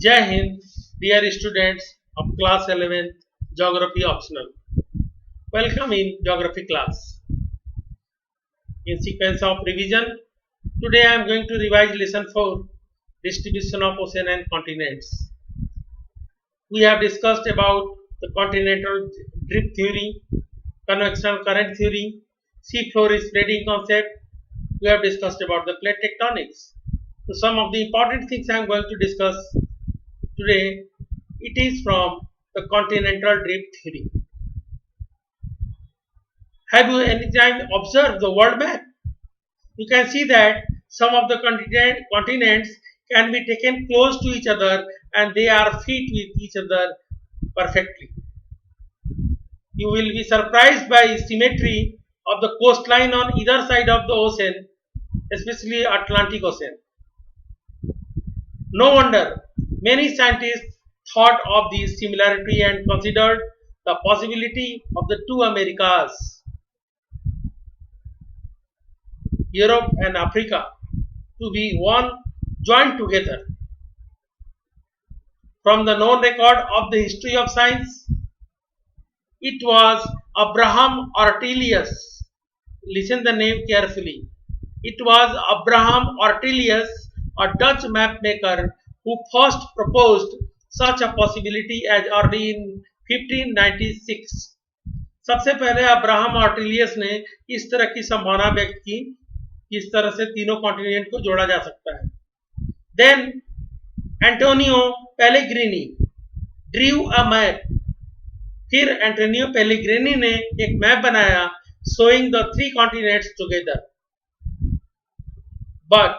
Jai Hind, dear students of class 11th Geography Optional. Welcome in Geography class. In sequence of revision, today I am going to revise lesson 4, distribution of ocean and continents. We have discussed about the continental drift theory, convectional current theory, seafloor spreading concept. We have discussed about the plate tectonics. So some of the important things I am going to discuss today, it is from the continental drift theory. Have you any time observed the world map? You can see that some of the continents can be taken close to each other and they are fit with each other perfectly. You will be surprised by symmetry of the coastline on either side of the ocean, especially Atlantic Ocean. No wonder many scientists thought of this similarity and considered the possibility of the two Americas, Europe and Africa, to be one joined together. From the known record of the history of science, it was Abraham Ortelius. Listen the name carefully. It was Abraham Ortelius, a Dutch mapmaker, who first proposed such a possibility as early in 1596. सबसे पहले Abraham ऑर्टिलियस ने इस तरह की संभावना व्यक्त की कि इस तरह से तीनों कॉन्टिनेंट को जोड़ा जा सकता है. Then Antonio Pellegrini drew a map. फिर एंटोनियो पेलेग्रिनी ने एक मैप बनाया showing the three continents together. But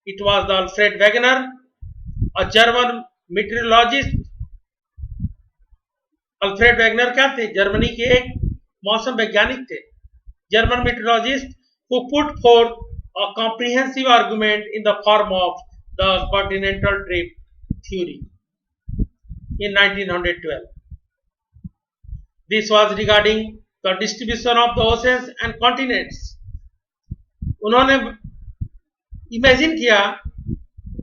it was Alfred Wegener, a German meteorologist. Alfred Wegener क्या थे? जर्मनी के एक मौसम वैज्ञानिक थे. German meteorologist who put forth a comprehensive argument in the form of the continental drift theory in 1912. This was regarding the distribution of the oceans and continents. उन्होंने imagine किया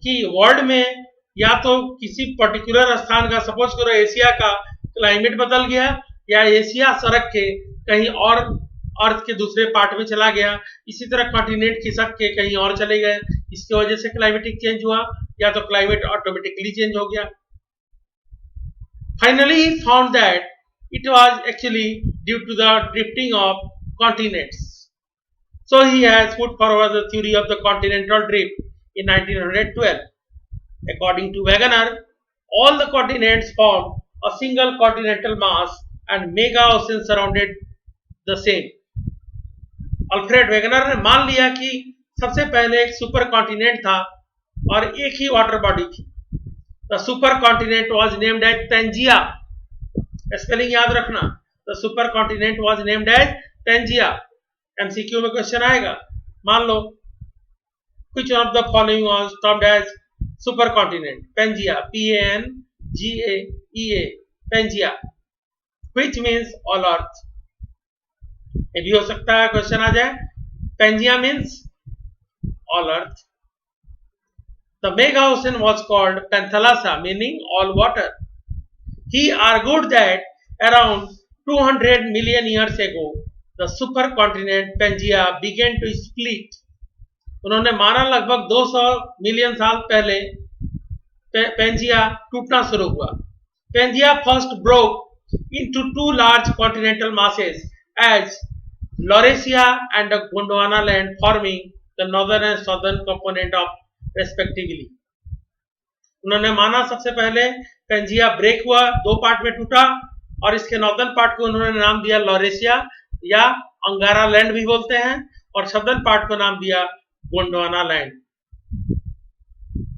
कि वर्ल्ड में या तो किसी पर्टिकुलर स्थान का, सपोज करो एशिया का क्लाइमेट बदल गया या एशिया सड़क के कहीं और अर्थ के दूसरे पार्ट में चला गया, इसी तरह कॉन्टिनेंट खिसक के कहीं और चले गए, इसकी वजह से क्लाइमेटिक चेंज हुआ या तो क्लाइमेट ऑटोमेटिकली चेंज हो गया. Finally he found that it was actually due to the drifting of continents. So he has put forward the theory of the continental drift in 1912. According to Wegener, all the continents form a single continental mass and mega ocean surrounded the same. Alfred Wegener ने मान लिया कि सबसे पहले एक super continent था और एक ही वाटर बॉडी थी. The super continent was named as Pangaea. Spelling याद रखना. The super continent was named as Pangaea. MCQ में क्वेश्चन आएगा. मान लो which one of the following was termed as super continent? Pangea, P-A-N-G-A-E-A, Pangea, which means all earth. ये भी हो सकता है क्वेश्चन आ जाए. Pangea means all earth. The mega ocean was called Panthalassa, meaning all water. He argued that around 200 million years ago, the supercontinent Pangea began to split. उन्होंने माना लगभग 200 million साल पहले पेंजिया टूटना शुरू हुआ. Pangaea first broke into two large continental masses as Laurasia and Gondwana land, forming the northern and southern component of respectively. उन्होंने माना सबसे पहले पेंजिया ब्रेक हुआ, दो पार्ट में टूटा और इसके नॉर्दर्न पार्ट को उन्होंने नाम दिया लॉरेशिया या अंगारा लैंड भी बोलते हैं, और सदर्न पार्ट को नाम दिया Gondwana land.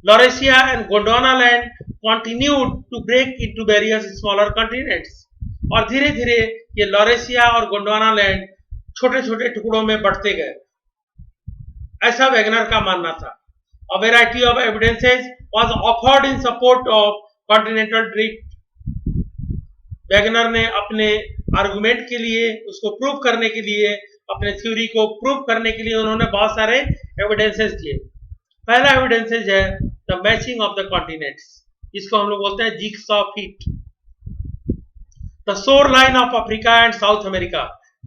Laurasia and Gondwana land continued to break into various smaller continents. और धीरे धीरे ये लॉरेशिया और गोंडवाना लैंड छोटे छोटे टुकड़ों में बढ़ते गए, ऐसा वेगनर का मानना था. A variety of evidences was offered in support of continental drift. Wegener ने अपने आर्गुमेंट के लिए, उसको प्रूव करने के लिए, अपने थ्योरी को प्रूव करने के लिए उन्होंने बहुत सारे एविडेंसेस दिए. पहला एविडेंसेज है the matching of the continents, इसको हम लोग बोलते हैं jigsaw fit. The shore line of Africa and south America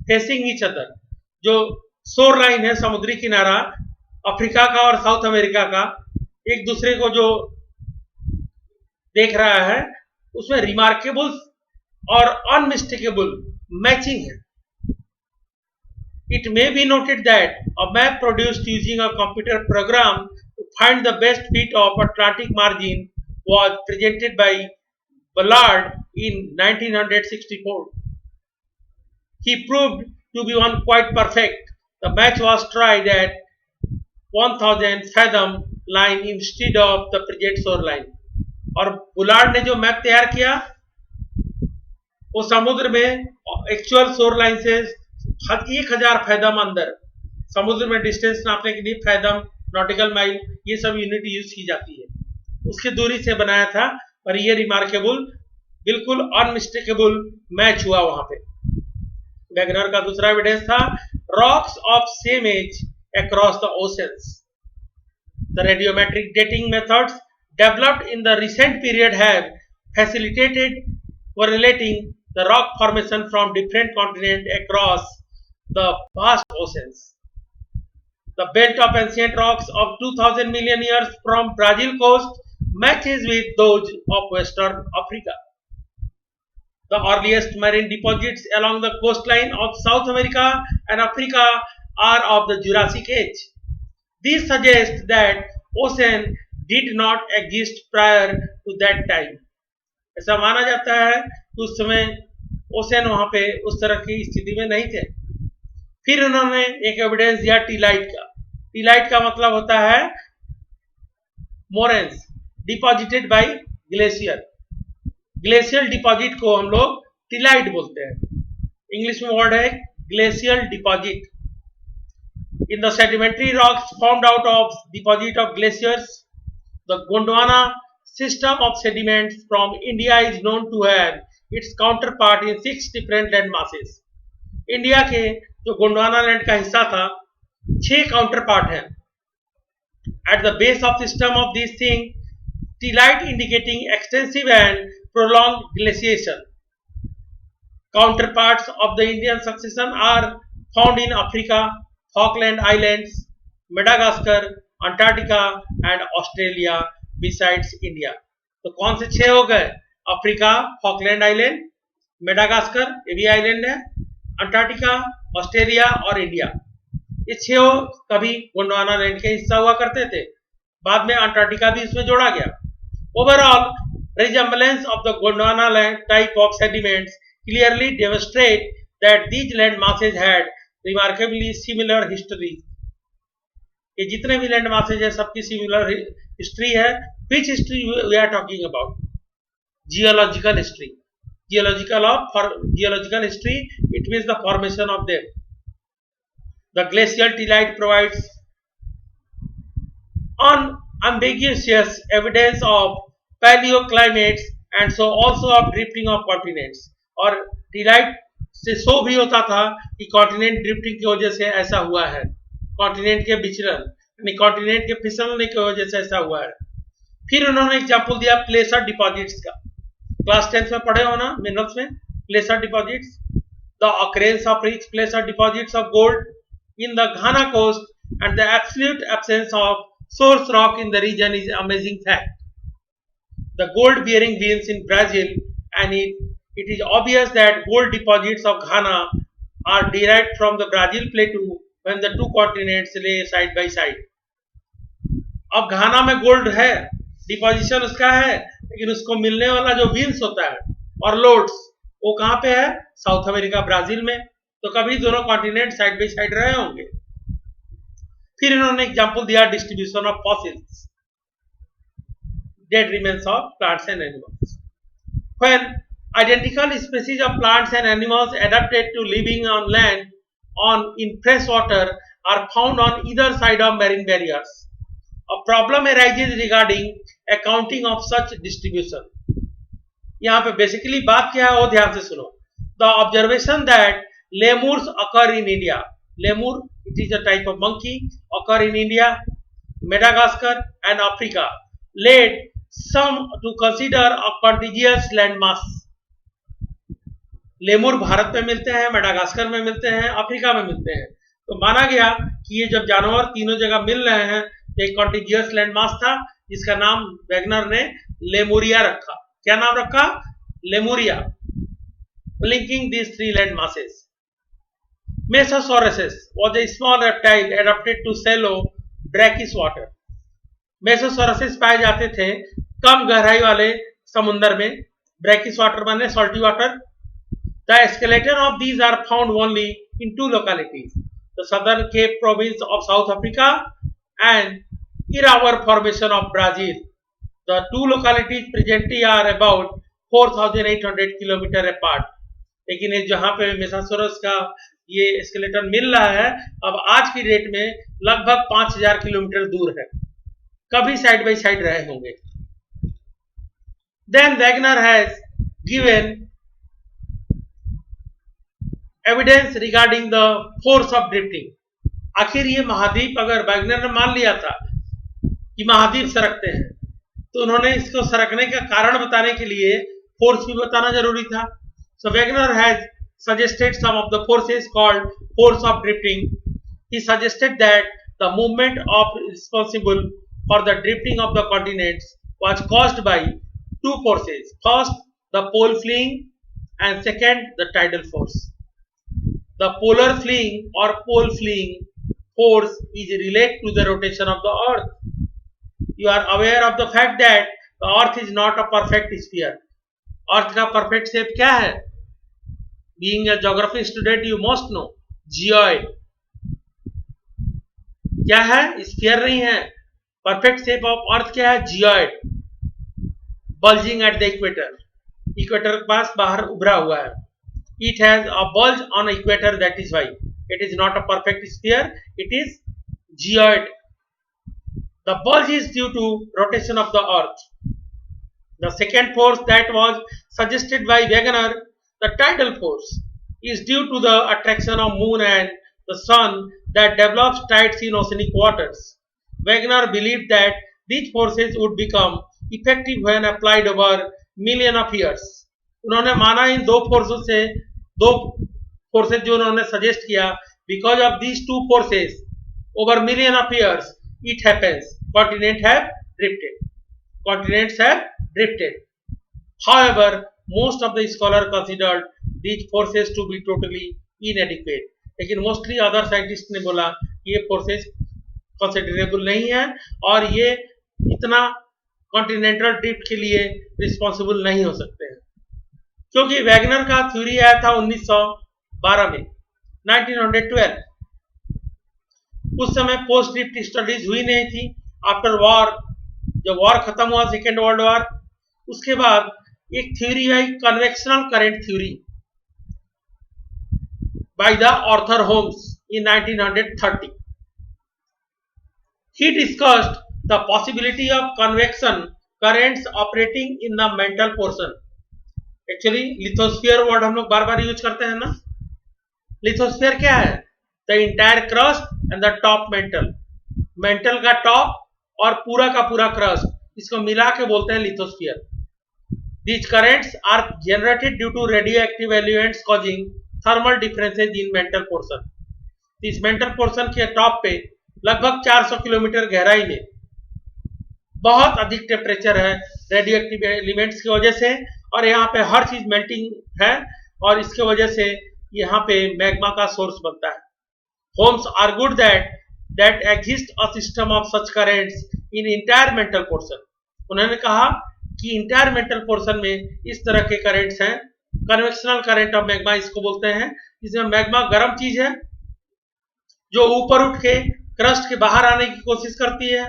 facing each other, जो शोर लाइन है समुद्री किनारा अफ्रीका का और साउथ अमेरिका का एक दूसरे को जो देख रहा है, उसमें रिमार्केबल और अनमिस्टेकेबल मैचिंग है। It may be noted that a map produced using a computer program to find the best fit of Atlantic margin was presented by Ballard in 1964. He proved to be one quite perfect. The match was tried at 1000 fathom line instead of the present shoreline. और Bullard ने जो map तैयार किया वो समुद्र में actual shore line से 1000 fathom अंदर, समुद्र में डिस्टेंस नापने के लिए फैदम, नॉटिकल माइल, ये सब यूनिट यूज की जाती है, उसकी दूरी से बनाया था। और ये रिमार्केबल, बिल्कुल अनमिस्टेकेबल मैच हुआ वहां पे। वैगनर का दूसरा एविडेंस था rocks of same age across the oceans. The radiometric dating methods developed in the recent period have facilitated correlating the rock formation from different continents across the vast oceans. The belt of ancient rocks of 2000 million years from Brazil coast matches with those of Western Africa. The earliest marine deposits along the coastline of South America and Africa are of the Jurassic age. These suggest that ocean did not exist prior to that time. ऐसा माना जाता है कि उस समय ocean वहां पे उस तरह की स्थिति में नहीं थे। फिर उन्होंने एक एविडेंस दिया टीलाइट का। टीलाइट का मतलब होता है moraines deposited bye glacier. Glacial deposit को हम लोग टीलाइट बोलते हैं, इंग्लिश में वर्ड है glacial deposit. In the sedimentary rocks formed out of deposit of glaciers, the Gondwana system of sediments from India is known to have its counterpart in 6 different land masses. India के जो Gondwana land का हिस्सा था 6 counter part हैं। At the base of system of these things, stellite indicating extensive and prolonged glaciation. Counterparts of the Indian succession are found in Africa, Falkland Islands, Madagascar, Antarctica and Australia besides India. तो कौन से 6 हो गए? Africa, Falkland island, Madagascar, ये भी island है, Antarctica, Australia और India. ये 6 कभी गोंडवाना लैंड के हिस्सा हुआ करते थे, बाद में अंटार्कटिका भी इसमें जोड़ा गया। Overall resemblance of the Gondwana land type of sediments clearly demonstrate that these land masses had remarkably similar history. ये जितने भी लैंड मासेज है सबकी सिमिलर हिस्ट्री है। Which history we are talking about? Geological history. Geological history, it means the formation of them. The glacial tillite provides unambiguous evidence of paleoclimates and so also of drifting of continents। और टीलाइट से show भी होता था कि continent drifting की वजह से ऐसा हुआ है, कॉन्टिनेंट के विचलन यानी कॉन्टिनेंट के फिसलने की वजह से ऐसा हुआ है। फिर उन्होंने एग्जाम्पल दिया प्लेसर डिपॉजिट्स का। क्लास 10 में पढ़े हो ना मिनरल्स में, placer deposits. The occurrence of rich placer deposits of gold in the Ghana coast and the absolute absence of source rock in the region is amazing fact. The gold bearing veins in Brazil and it is obvious that gold deposits of Ghana are derived from the Brazil plateau when the two continents lay side by side. अब घाना में gold है, deposition उसका है, लेकिन उसको मिलने वाला जो वीन्स होता है और लोड्स वो कहाँ पे है? साउथ अमेरिका, ब्राजील में। तो कभी दोनों कॉन्टिनेंट साइड बाई साइड रहे होंगे। फिर इन्होंने एग्जाम्पल दिया distribution of fossils, dead remains of plants and animals. When identical species of plants and animals adapted to living on land on in fresh water are found on either side of marine barriers, a problem arises regarding accounting of such distribution. यहाँ पे basically बात क्या है वो ध्यान से सुनो। The observation that lemurs occur in India, lemur, it is a type of monkey, occur in India, Madagascar and Africa led some to consider a contiguous landmass. Lemur Bharat में मिलते हैं, मेडागास्कर में मिलते हैं, अफ्रीका में मिलते हैं। तो माना गया कि ये जब जानवर तीनों जगह मिल रहे हैं, एक कॉन्टिजियस लैंडमास था जिसका नाम वैगनर ने लेमुरिया रखा। क्या नाम रखा? Lemuria. Linking these three land masses. Mesosaurus was a small reptile adapted to shallow brackish water. Mesosaurus पाए जाते थे कम गहराई वाले समुद्र में, ब्रैकिश वाटर माने salty water. The skeleton of these are found only in two localities, the Southern Cape province of South Africa and Irauer formation of Brazil. The two localities presently are about 4,800 kilometre apart. लेकिन ये जहाँ पे मेसासोरस का ये skeleton मिल रहा है, अब आज की डेट में लगभग 5,000 किलोमीटर दूर है। कभी साइड बाई साइड रहे होंगे। Then Wagner has given evidence regarding the force of drifting. आखिर ये महाद्वीप, अगर वैगनर ने मान लिया था कि महाद्वीप सरकते हैं, तो उन्होंने इसको सरकने का कारण बताने के लिए फोर्स भी बताना जरूरी था। So Wegener has suggested some of the forces called force of drifting. He suggested that the movement of responsible for the drifting of the continents was caused by two forces, first the pole fleeing and second the tidal force. The polar fleeing or pole fleeing force is related to the rotation of the earth. You are aware of the fact that the earth is not a perfect sphere. Earth का perfect shape क्या है? Being a geography student you must know. Geoid. क्या है? Sphere नहीं है। Perfect shape of earth क्या है? Geoid. Bulging at the equator. Equator के पास बाहर उभरा हुआ है। It has a bulge on equator, that is why it is not a perfect sphere, it is geoid. The bulge is due to rotation of the earth. The second force that was suggested by Wegener, the tidal force, is due to the attraction of moon and the sun that develops tides in oceanic waters. Wegener believed that these forces would become effective when applied over million of years. उन्होंने माना इन दो forces जो उन्होंने suggest किया, because of these two forces over million of years it happens continents have drifted. However most of the scholar considered these forces to be totally inadequate. लेकिन mostly other scientist ने बोला ये forces considerable नहीं है और ये इतना continental drift के लिए रिस्पॉन्सिबल नहीं हो सकते हैं, क्योंकि वैगनर का थ्योरी आया था 1912 में, 1912। उस समय पोस्ट ड्रिफ्ट स्टडीज हुई नहीं थी। आफ्टर वॉर, जब वॉर खत्म हुआ, सेकेंड वर्ल्ड वॉर, उसके बाद एक थ्योरी आई convectional current theory by the Arthur Holmes in 1930। He discussed the possibility of convection currents operating in the mantle portion. Actually lithosphere word हम लोग बार बार यूज करते हैं ना। लिथोस्फीयर क्या है? The entire crust and the top mental. Mental का top और पूरा का पूरा क्रस्ट, इसको मिला के बोलते हैं lithosphere. These currents are generated due to radio active elements causing thermal differences in mantle portion. इस मेंटल पोर्शन के टॉप पे लगभग 400 किलोमीटर गहराई में बहुत अधिक टेम्परेचर है रेडियो एक्टिव एलिमेंट्स की वजह से, और यहाँ पे हर चीज मेल्टिंग है और इसके वजह से यहाँ पे मैग्मा का सोर्स बनता है। Holmes argued that exist a system of such currents in entire mantle portion. उन्होंने कहा कि इंटायर मेंटल पोर्शन में इस तरह के करेंट्स हैं। कन्वेक्शनल करंट ऑफ मैग्मा इसको बोलते हैं। इसमें मैग्मा गर्म चीज है जो ऊपर उठ के क्रस्ट के बाहर आने की कोशिश करती है।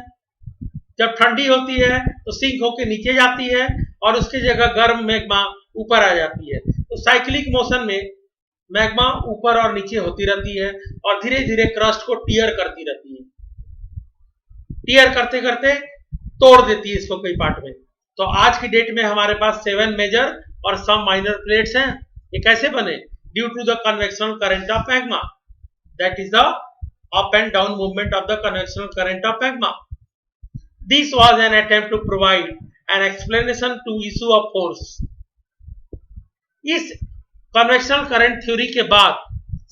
जब ठंडी होती है तो सिंक होके नीचे जाती है और उसकी जगह गर्म मैग्मा ऊपर आ जाती है। तो साइक्लिक मोशन में मैग्मा ऊपर और नीचे होती रहती है और धीरे धीरे क्रस्ट को टीयर करती रहती है। टीयर करते करते तोड़ देती है इसको कई पार्ट में। तो आज की डेट में हमारे पास 7 मेजर और सम माइनर प्लेट्स हैं। ये कैसे बने? Due to the convectional current of magma, that is the up and down movement of the convectional current of magma. This was an attempt to provide an explanation to issue of force. इस convectional current theory के बाद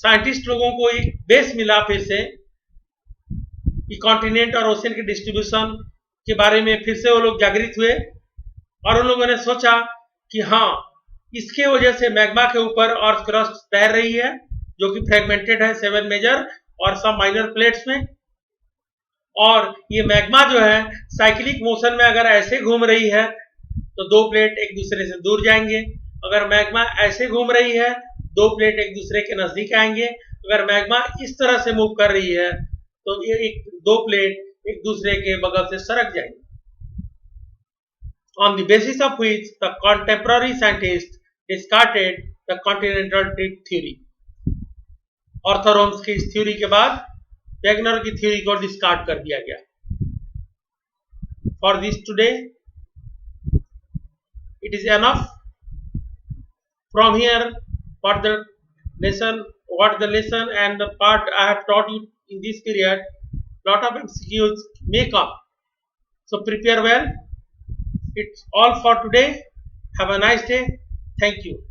scientist लोगों को एक base मिला फिर से कि कॉन्टिनेंट और ओशन के डिस्ट्रीब्यूशन के बारे में फिर से वो लोग जागृत हुए और उन लोगों ने सोचा कि हाँ, इसके वजह से मैग्मा के ऊपर अर्थ क्रस्ट तैर रही है जो कि फ्रेगमेंटेड है 7 मेजर और सब माइनर प्लेट्स में, और ये मैग्मा जो है साइक्लिक मोशन में अगर ऐसे घूम रही है तो दो प्लेट एक दूसरे से दूर जाएंगे, अगर मैग्मा ऐसे घूम रही है दो प्लेट एक दूसरे के नजदीक आएंगे, अगर मैग्मा इस तरह से मूव कर रही है तो ये दो प्लेट एक दूसरे के बगल से सरक जाएंगे. On the basis of which the contemporary scientists discarded the continental drift theory. ऑर्थोरोम्स की इस थ्योरी के बाद वेगनर की थ्योरी को डिस्कार्ड कर दिया गया. For this today, it is enough. From here, what the lesson and the part I have taught you in this period, lot of MCQs may come. So prepare well. It's all for today. Have a nice day. Thank you.